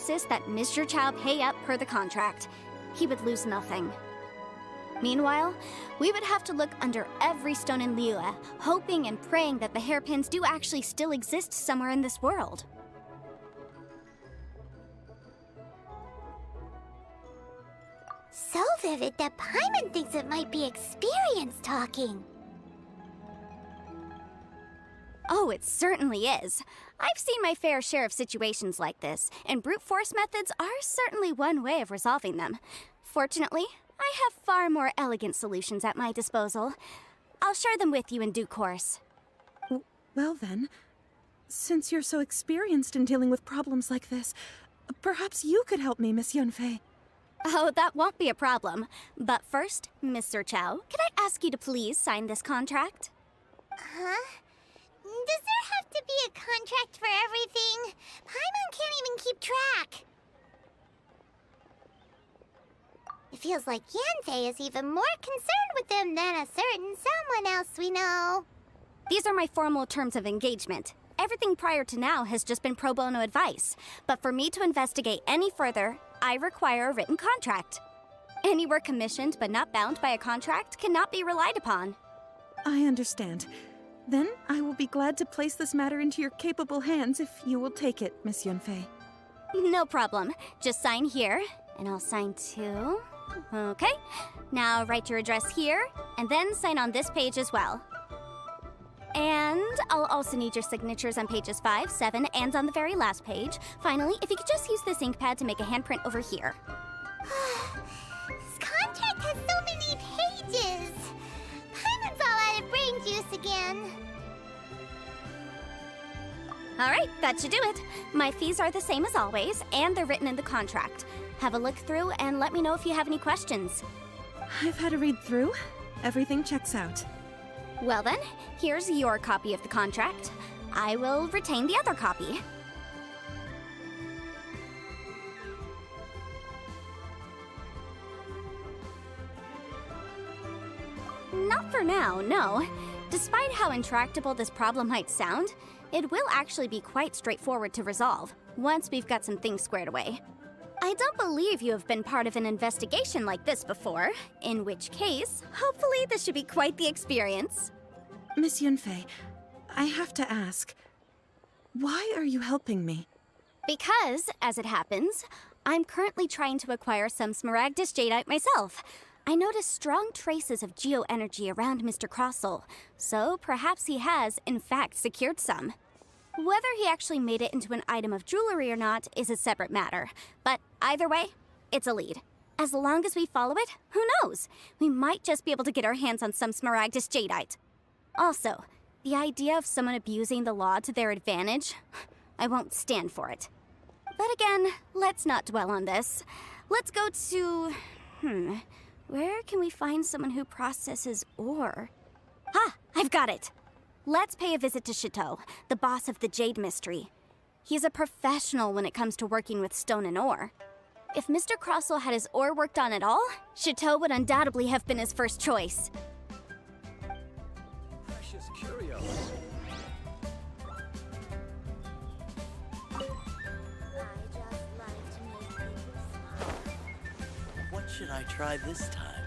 insist that Mr. Chow pay up per the contract. He would lose nothing. Meanwhile, we would have to look under every stone in Liyue, hoping and praying that the hairpins do actually still exist somewhere in this world. So vivid that Paimon thinks it might be experience talking. Oh, it certainly is. I've seen my fair share of situations like this, and brute force methods are certainly one way of resolving them. Fortunately, I have far more elegant solutions at my disposal. I'll share them with you in due course. Well then, since you're so experienced in dealing with problems like this, perhaps you could help me, Miss Yunfei. Oh, that won't be a problem. But first, Mr. Chow, can I ask you to please sign this contract? Huh? Does there have to be a contract for everything? Paimon can't even keep track. It feels like Yanfei is even more concerned with them than a certain someone else we know. These are my formal terms of engagement. Everything prior to now has just been pro bono advice. But for me to investigate any further, I require a written contract. Any work commissioned but not bound by a contract cannot be relied upon. I understand. Then I will be glad to place this matter into your capable hands if you will take it, Miss Yunfei. No problem. Just sign here, and I'll sign too. Okay. Now write your address here, and then sign on this page as well. And I'll also need your signatures on pages 5, 7, and on the very last page. Finally, if you could just use this ink pad to make a handprint over here. This contract has so many pages. Paimon's all out of brain juice again. Alright, that should do it. My fees are the same as always, and they're written in the contract. Have a look through and let me know if you have any questions. I've had a read through. Everything checks out. Well then, here's your copy of the contract. I will retain the other copy. Not for now, no. Despite how intractable this problem might sound, it will actually be quite straightforward to resolve, once we've got some things squared away. I don't believe you have been part of an investigation like this before, in which case, hopefully this should be quite the experience. Miss Yunfei, I have to ask, why are you helping me? Because, as it happens, I'm currently trying to acquire some Smaragdus Jadeite myself. I noticed strong traces of geoenergy around Mr. Crossel, so perhaps he has, in fact, secured some. Whether he actually made it into an item of jewelry or not is a separate matter, but either way, it's a lead. As long as we follow it, who knows? We might just be able to get our hands on some Smaragdus Jadeite. Also, the idea of someone abusing the law to their advantage, I won't stand for it. But again, let's not dwell on this. Let's go to... where can we find someone who processes ore? Ah, I've got it! Let's pay a visit to Chateau, the boss of the Jade Mystery. He's a professional when it comes to working with stone and ore. If Mr. Crossel had his ore worked on at all, Chateau would undoubtedly have been his first choice. Precious curios. What should I try this time?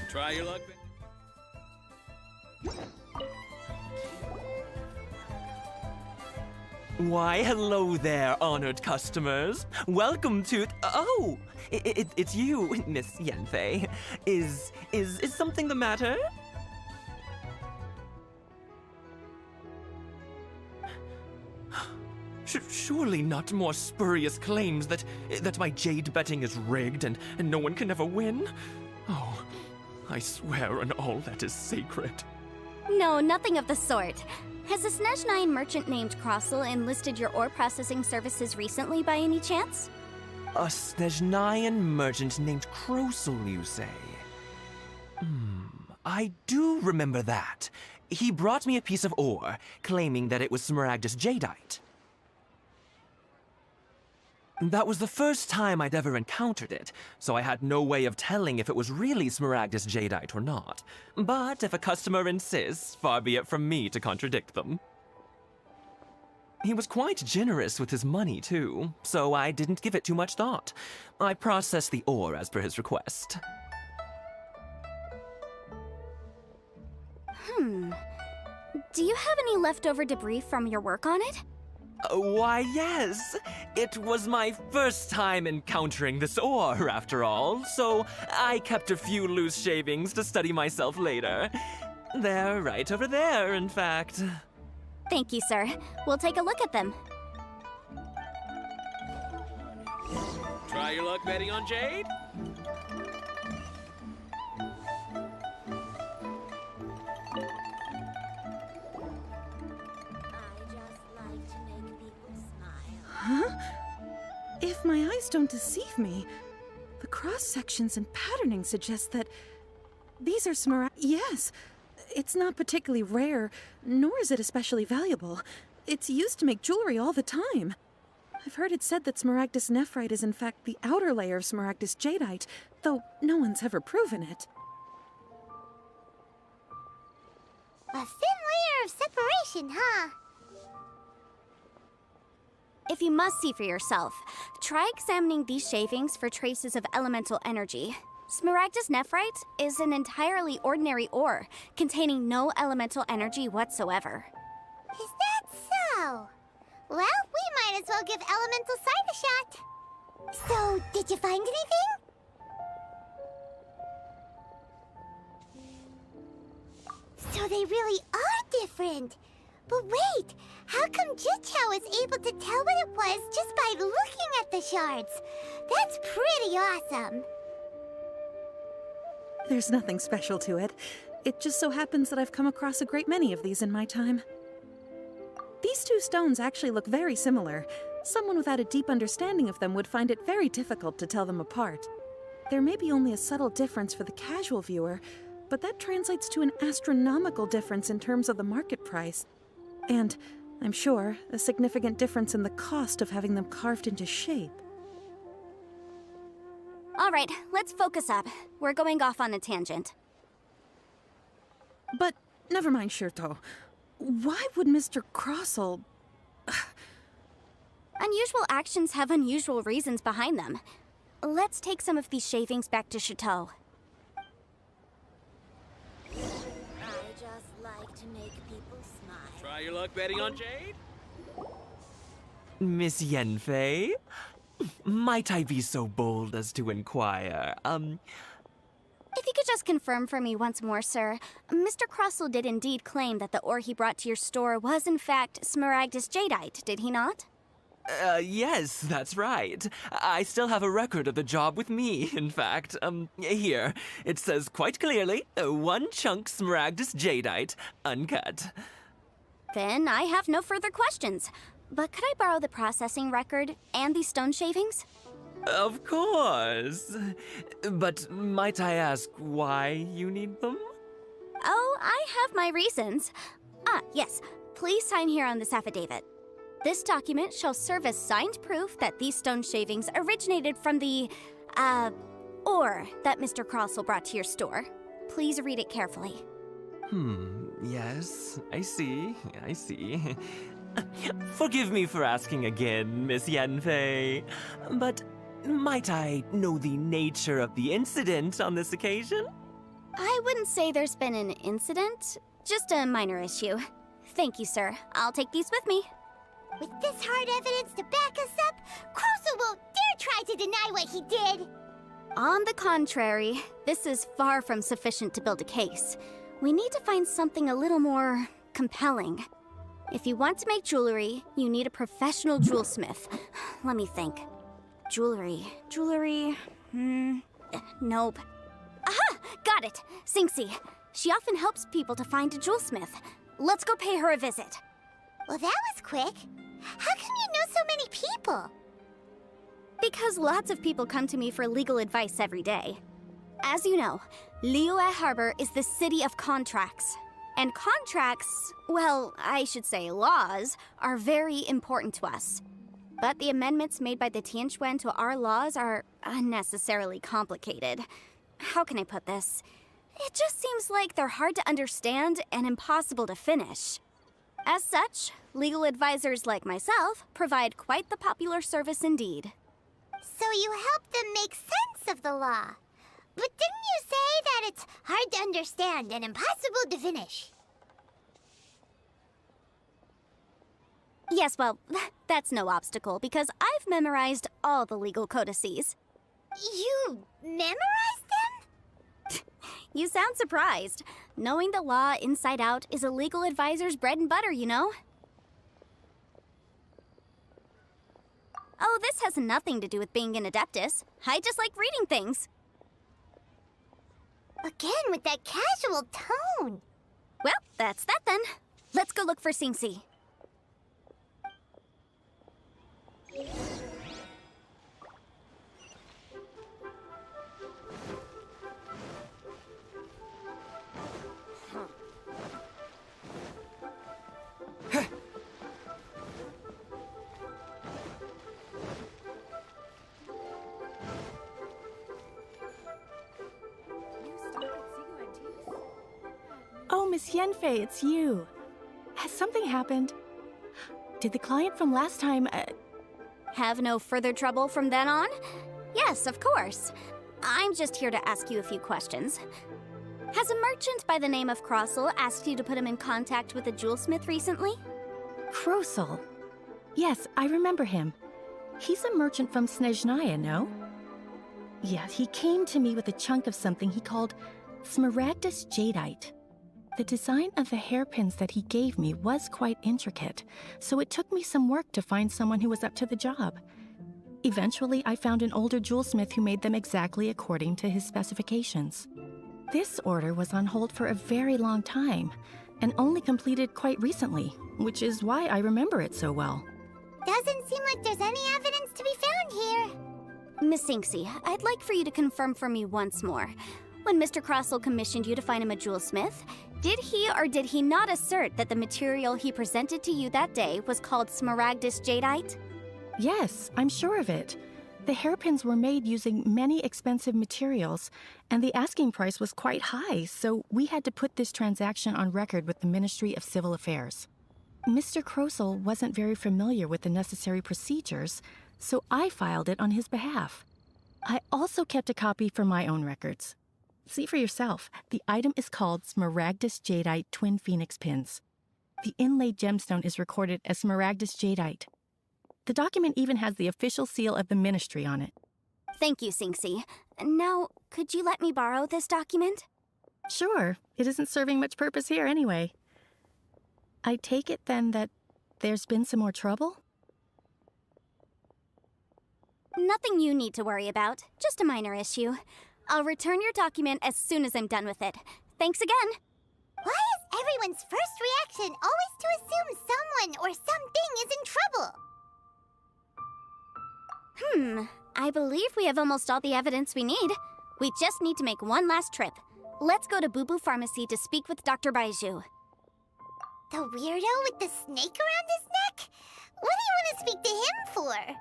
Try your luck. Why, hello there, honored customers. Welcome to... Oh, it's you, Miss Yanfei. Is something the matter? Surely not more spurious claims that my jade betting is rigged and no one can ever win? Oh, I swear on all that is sacred. No, nothing of the sort. Has a Snezhnine merchant named Crossel enlisted your ore processing services recently by any chance? A Snezhnine merchant named Crossel, you say? I do remember that. He brought me a piece of ore, claiming that it was Smaragdus Jadeite. That was the first time I'd ever encountered it, so I had no way of telling if it was really Smaragdus Jadeite or not. But if a customer insists, far be it from me to contradict them. He was quite generous with his money, too, so I didn't give it too much thought. I processed the ore as per his request. Do you have any leftover debris from your work on it? Why, yes. It was my first time encountering this ore, after all, so I kept a few loose shavings to study myself later. They're right over there, in fact. Thank you, sir. We'll take a look at them. Try your luck betting on Jade? If my eyes don't deceive me, the cross-sections and patterning suggest that these are smaragd... Yes, it's not particularly rare, nor is it especially valuable. It's used to make jewelry all the time. I've heard it said that smaragdus nephrite is in fact the outer layer of smaragdus jadeite, though no one's ever proven it. A thin layer of separation, huh? If you must see for yourself, try examining these shavings for traces of elemental energy. Smaragdus nephrite is an entirely ordinary ore, containing no elemental energy whatsoever. Is that so? Well, we might as well give elemental sight a shot. So, did you find anything? So they really are different. But wait, how come Jichao was able to tell what it was just by looking at the shards? That's pretty awesome. There's nothing special to it. It just so happens that I've come across a great many of these in my time. These two stones actually look very similar. Someone without a deep understanding of them would find it very difficult to tell them apart. There may be only a subtle difference for the casual viewer, but that translates to an astronomical difference in terms of the market price. And, I'm sure, a significant difference in the cost of having them carved into shape. All right, let's focus up. We're going off on a tangent. But, never mind, Shirto. Why would Mr. Crossell... Unusual actions have unusual reasons behind them. Let's take some of these shavings back to Chateau. I just like to make people smile. Try your luck betting on Jade? Miss Yanfei? Might I be so bold as to inquire, If you could just confirm for me once more, sir. Mr. Crossell did indeed claim that the ore he brought to your store was in fact smaragdus jadeite, did he not? Yes, that's right. I still have a record of the job with me, in fact. Here. It says quite clearly, 1 chunk smaragdus jadeite, uncut. Then I have no further questions. But could I borrow the processing record and these stone shavings? Of course. But might I ask why you need them? Oh, I have my reasons. Yes. Please sign here on this affidavit. This document shall serve as signed proof that these stone shavings originated from the, ore that Mr. Crossell brought to your store. Please read it carefully. Yes, I see. Forgive me for asking again, Miss Yanfei, but might I know the nature of the incident on this occasion? I wouldn't say there's been an incident, just a minor issue. Thank you, sir. I'll take these with me. With this hard evidence to back us up, Crossell won't dare try to deny what he did. On the contrary, this is far from sufficient to build a case. We need to find something a little more compelling. If you want to make jewelry, you need a professional jewelsmith. Let me think. Jewelry. Nope. Aha! Got it! Sinxi. She often helps people to find a jewelsmith. Let's go pay her a visit. Well, that was quick. How come you know so many people? Because lots of people come to me for legal advice every day. As you know, Liyue Harbor is the city of contracts. And contracts, well, I should say laws, are very important to us. But the amendments made by the Tianquan to our laws are unnecessarily complicated. How can I put this? It just seems like they're hard to understand and impossible to finish. As such, legal advisors like myself provide quite the popular service indeed. So you help them make sense of the law. But didn't you say that it's hard to understand and impossible to finish? Yes, well, that's no obstacle because I've memorized all the legal codices. You memorized them? You sound surprised. Knowing the law inside out is a legal advisor's bread and butter, you know? Oh, this has nothing to do with being an adeptus. I just like reading things. Again with that casual tone. Well, that's that then. Let's go look for Singsi. Oh, Miss Yenfei, it's you. Has something happened? Did the client from last time, Have no further trouble from then on? Yes, of course. I'm just here to ask you a few questions. Has a merchant by the name of Crossel asked you to put him in contact with a jewelsmith recently? Krosel? Yes, I remember him. He's a merchant from Snezhnaya, no? Yeah, he came to me with a chunk of something he called smaragdus jadeite. The design of the hairpins that he gave me was quite intricate, so it took me some work to find someone who was up to the job. Eventually, I found an older jewelsmith who made them exactly according to his specifications. This order was on hold for a very long time, and only completed quite recently, which is why I remember it so well. Doesn't seem like there's any evidence to be found here. Miss Sinksy, I'd like for you to confirm for me once more. When Mr. Crossel commissioned you to find him a jewelsmith, did he or did he not assert that the material he presented to you that day was called smaragdus jadeite? Yes, I'm sure of it. The hairpins were made using many expensive materials, and the asking price was quite high, so we had to put this transaction on record with the Ministry of Civil Affairs. Mr. Krosel wasn't very familiar with the necessary procedures, so I filed it on his behalf. I also kept a copy for my own records. See for yourself, the item is called Smaragdus Jadeite Twin Phoenix Pins. The inlaid gemstone is recorded as Smaragdus Jadeite. The document even has the official seal of the ministry on it. Thank you, Sinksy. Now, could you let me borrow this document? Sure, it isn't serving much purpose here anyway. I take it then that there's been some more trouble? Nothing you need to worry about, just a minor issue. I'll return your document as soon as I'm done with it. Thanks again. Why is everyone's first reaction always to assume someone or something is in trouble? I believe we have almost all the evidence we need. We just need to make one last trip. Let's go to Boo Boo Pharmacy to speak with Dr. Baiju. The weirdo with the snake around his neck? What do you want to speak to him for?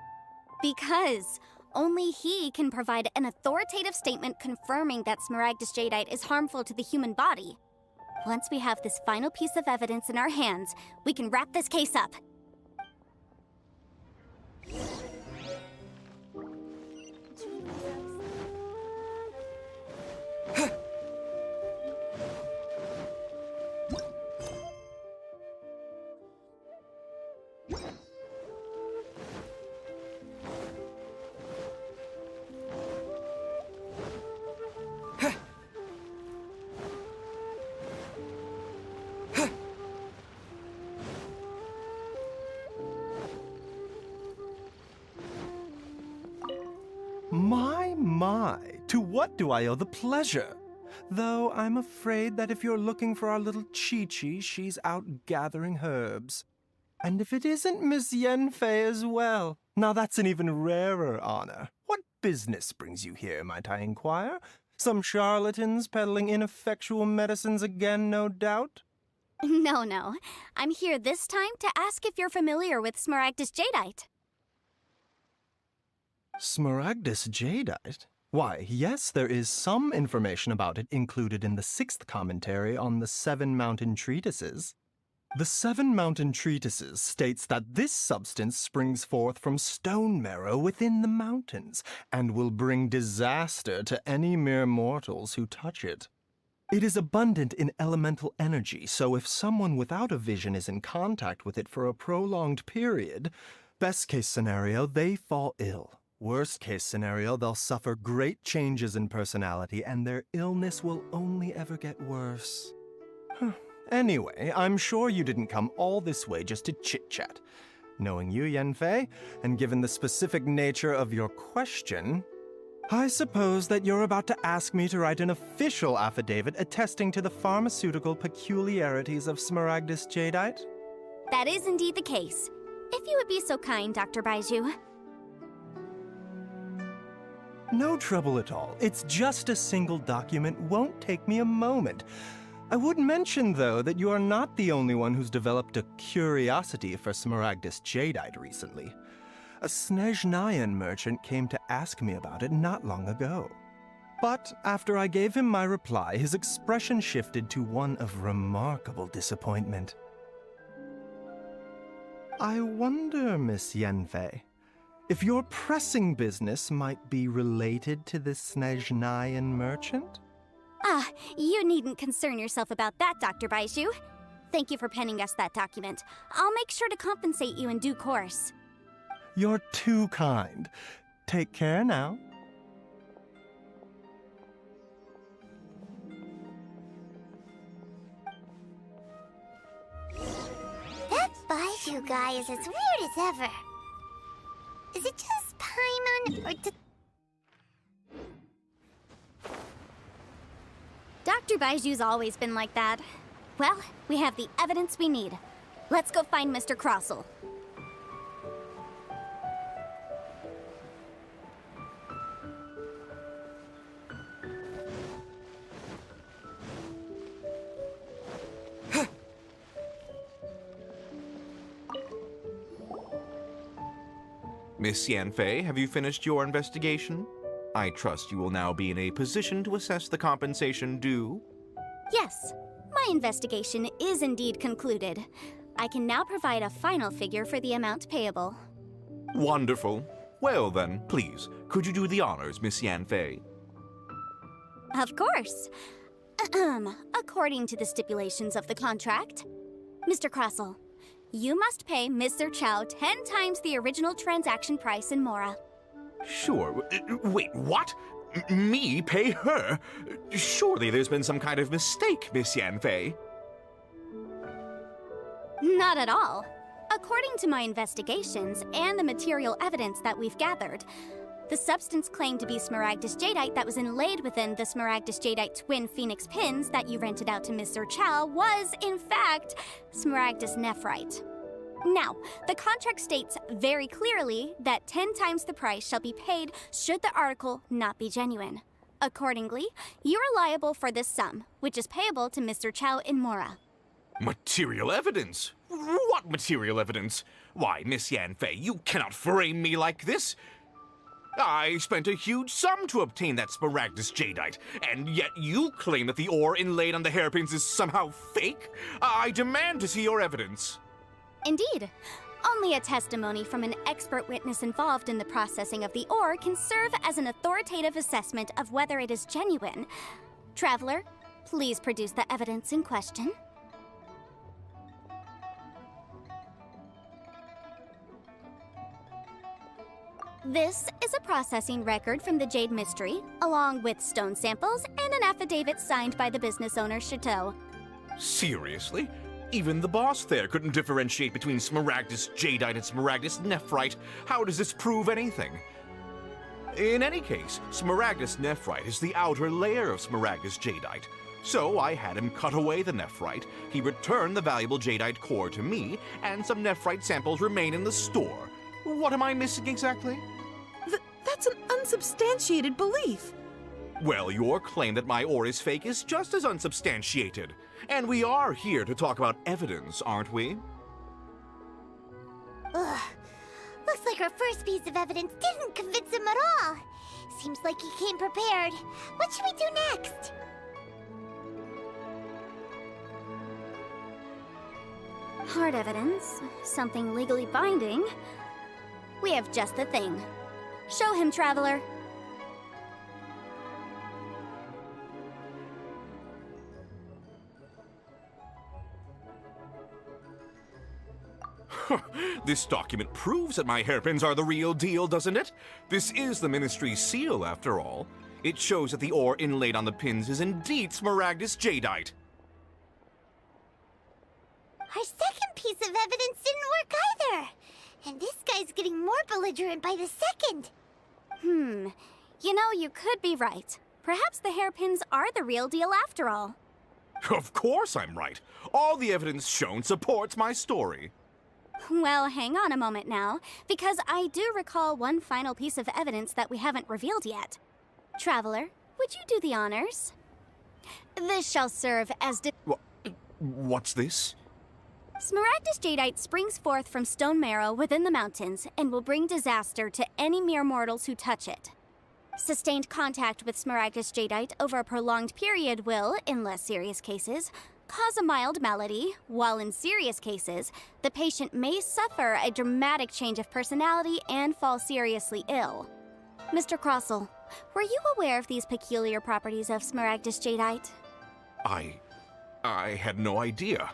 Because only he can provide an authoritative statement confirming that smaragdus jadeite is harmful to the human body. Once we have this final piece of evidence in our hands, we can wrap this case up. My, to what do I owe the pleasure? Though I'm afraid that if you're looking for our little Chi-Chi, she's out gathering herbs. And if it isn't Miss Yenfei as well, now that's an even rarer honor. What business brings you here, might I inquire? Some charlatans peddling ineffectual medicines again, no doubt? No. I'm here this time to ask if you're familiar with smaragdus jadeite. Smaragdus jadeite? Why, yes, there is some information about it included in the 6th commentary on the 7 mountain treatises. The Seven Mountain Treatises states that this substance springs forth from stone marrow within the mountains, and will bring disaster to any mere mortals who touch it. It is abundant in elemental energy, so if someone without a vision is in contact with it for a prolonged period, best case scenario, they fall ill. Worst case scenario, they'll suffer great changes in personality, and their illness will only ever get worse. Anyway, I'm sure you didn't come all this way just to chit-chat. Knowing you, Yanfei, and given the specific nature of your question, I suppose that you're about to ask me to write an official affidavit attesting to the pharmaceutical peculiarities of Smaragdus jadeite? That is indeed the case. If you would be so kind, Dr. Baiju. No trouble at all. It's just a single document, won't take me a moment. I would mention, though, that you are not the only one who's developed a curiosity for Smaragdus jadeite recently. A Snezhnayan merchant came to ask me about it not long ago. But after I gave him my reply, his expression shifted to one of remarkable disappointment. I wonder, Miss Yanfei, if your pressing business might be related to this Snezhnayan merchant? Ah, you needn't concern yourself about that, Dr. Baiju. Thank you for penning us that document. I'll make sure to compensate you in due course. You're too kind. Take care now. That Baiju guy is as weird as ever. Is it just Paimon or Dr. Baiju's always been like that. Well, we have the evidence we need. Let's go find Mr. Crossell. Miss Yanfei, have you finished your investigation? I trust you will now be in a position to assess the compensation due. Yes, my investigation is indeed concluded. I can now provide a final figure for the amount payable. Wonderful. Well then, please, could you do the honors, Miss Yanfei? Of course. According to the stipulations of the contract, Mr. Crossell, you must pay Mr. Chow 10 times the original transaction price in Mora. Sure. Wait, what? Me pay her? Surely there's been some kind of mistake, Miss Yanfei. Not at all. According to my investigations and the material evidence that we've gathered, the substance claimed to be Smaragdus jadeite that was inlaid within the Smaragdus jadeite twin phoenix pins that you rented out to Mr. Chow was, in fact, Smaragdus nephrite. Now, the contract states very clearly that 10 times the price shall be paid should the article not be genuine. Accordingly, you are liable for this sum, which is payable to Mr. Chow in Mora. Material evidence? What material evidence? Why, Miss Yanfei, you cannot frame me like this. I spent a huge sum to obtain that Smaragdus jadeite, and yet you claim that the ore inlaid on the hairpins is somehow fake? I demand to see your evidence. Indeed. Only a testimony from an expert witness involved in the processing of the ore can serve as an authoritative assessment of whether it is genuine. Traveler, please produce the evidence in question. This is a processing record from the Jade Mystery, along with stone samples and an affidavit signed by the business owner, Chateau. Seriously? Even the boss there couldn't differentiate between Smaragdus jadeite and Smaragdus nephrite. How does this prove anything? In any case, Smaragdus nephrite is the outer layer of Smaragdus jadeite. So I had him cut away the nephrite, he returned the valuable jadeite core to me, and some nephrite samples remain in the store. What am I missing exactly? That's an unsubstantiated belief. Well, your claim that my ore is fake is just as unsubstantiated. And we are here to talk about evidence, aren't we? Ugh. Looks like our first piece of evidence didn't convince him at all. Seems like he came prepared. What should we do next? Hard evidence, something legally binding. We have just the thing. Show him, Traveler. This document proves that my hairpins are the real deal, doesn't it? This is the Ministry's seal, after all. It shows that the ore inlaid on the pins is indeed smaragdus jadeite. Our second piece of evidence didn't work either. And this guy's getting more belligerent by the second. You know, you could be right. Perhaps the hairpins are the real deal after all. Of course I'm right. All the evidence shown supports my story. Well, hang on a moment now, because I do recall one final piece of evidence that we haven't revealed yet. Traveler, would you do the honors? This shall serve as What's this? Smaragdus jadeite springs forth from stone marrow within the mountains and will bring disaster to any mere mortals who touch it. Sustained contact with smaragdus jadeite over a prolonged period will, in less serious cases, cause a mild malady, while in serious cases, the patient may suffer a dramatic change of personality and fall seriously ill. Mr. Crossell, were you aware of these peculiar properties of smaragdus jadeite? I had no idea.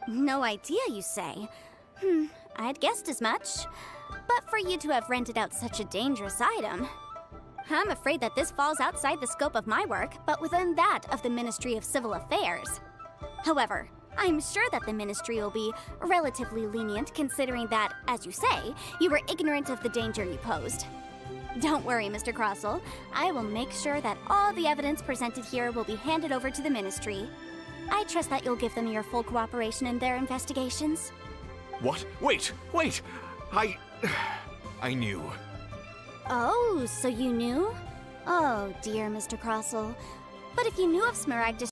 No idea, you say? I'd guessed as much. But for you to have rented out such a dangerous item, I'm afraid that this falls outside the scope of my work, but within that of the Ministry of Civil Affairs. However, I'm sure that the Ministry will be relatively lenient considering that, as you say, you were ignorant of the danger you posed. Don't worry, Mr. Crossell. I will make sure that all the evidence presented here will be handed over to the Ministry. I trust that you'll give them your full cooperation in their investigations. What? Wait! I knew. Oh, so you knew? Oh dear, Mr. Crossell. But if you knew of Smaragdus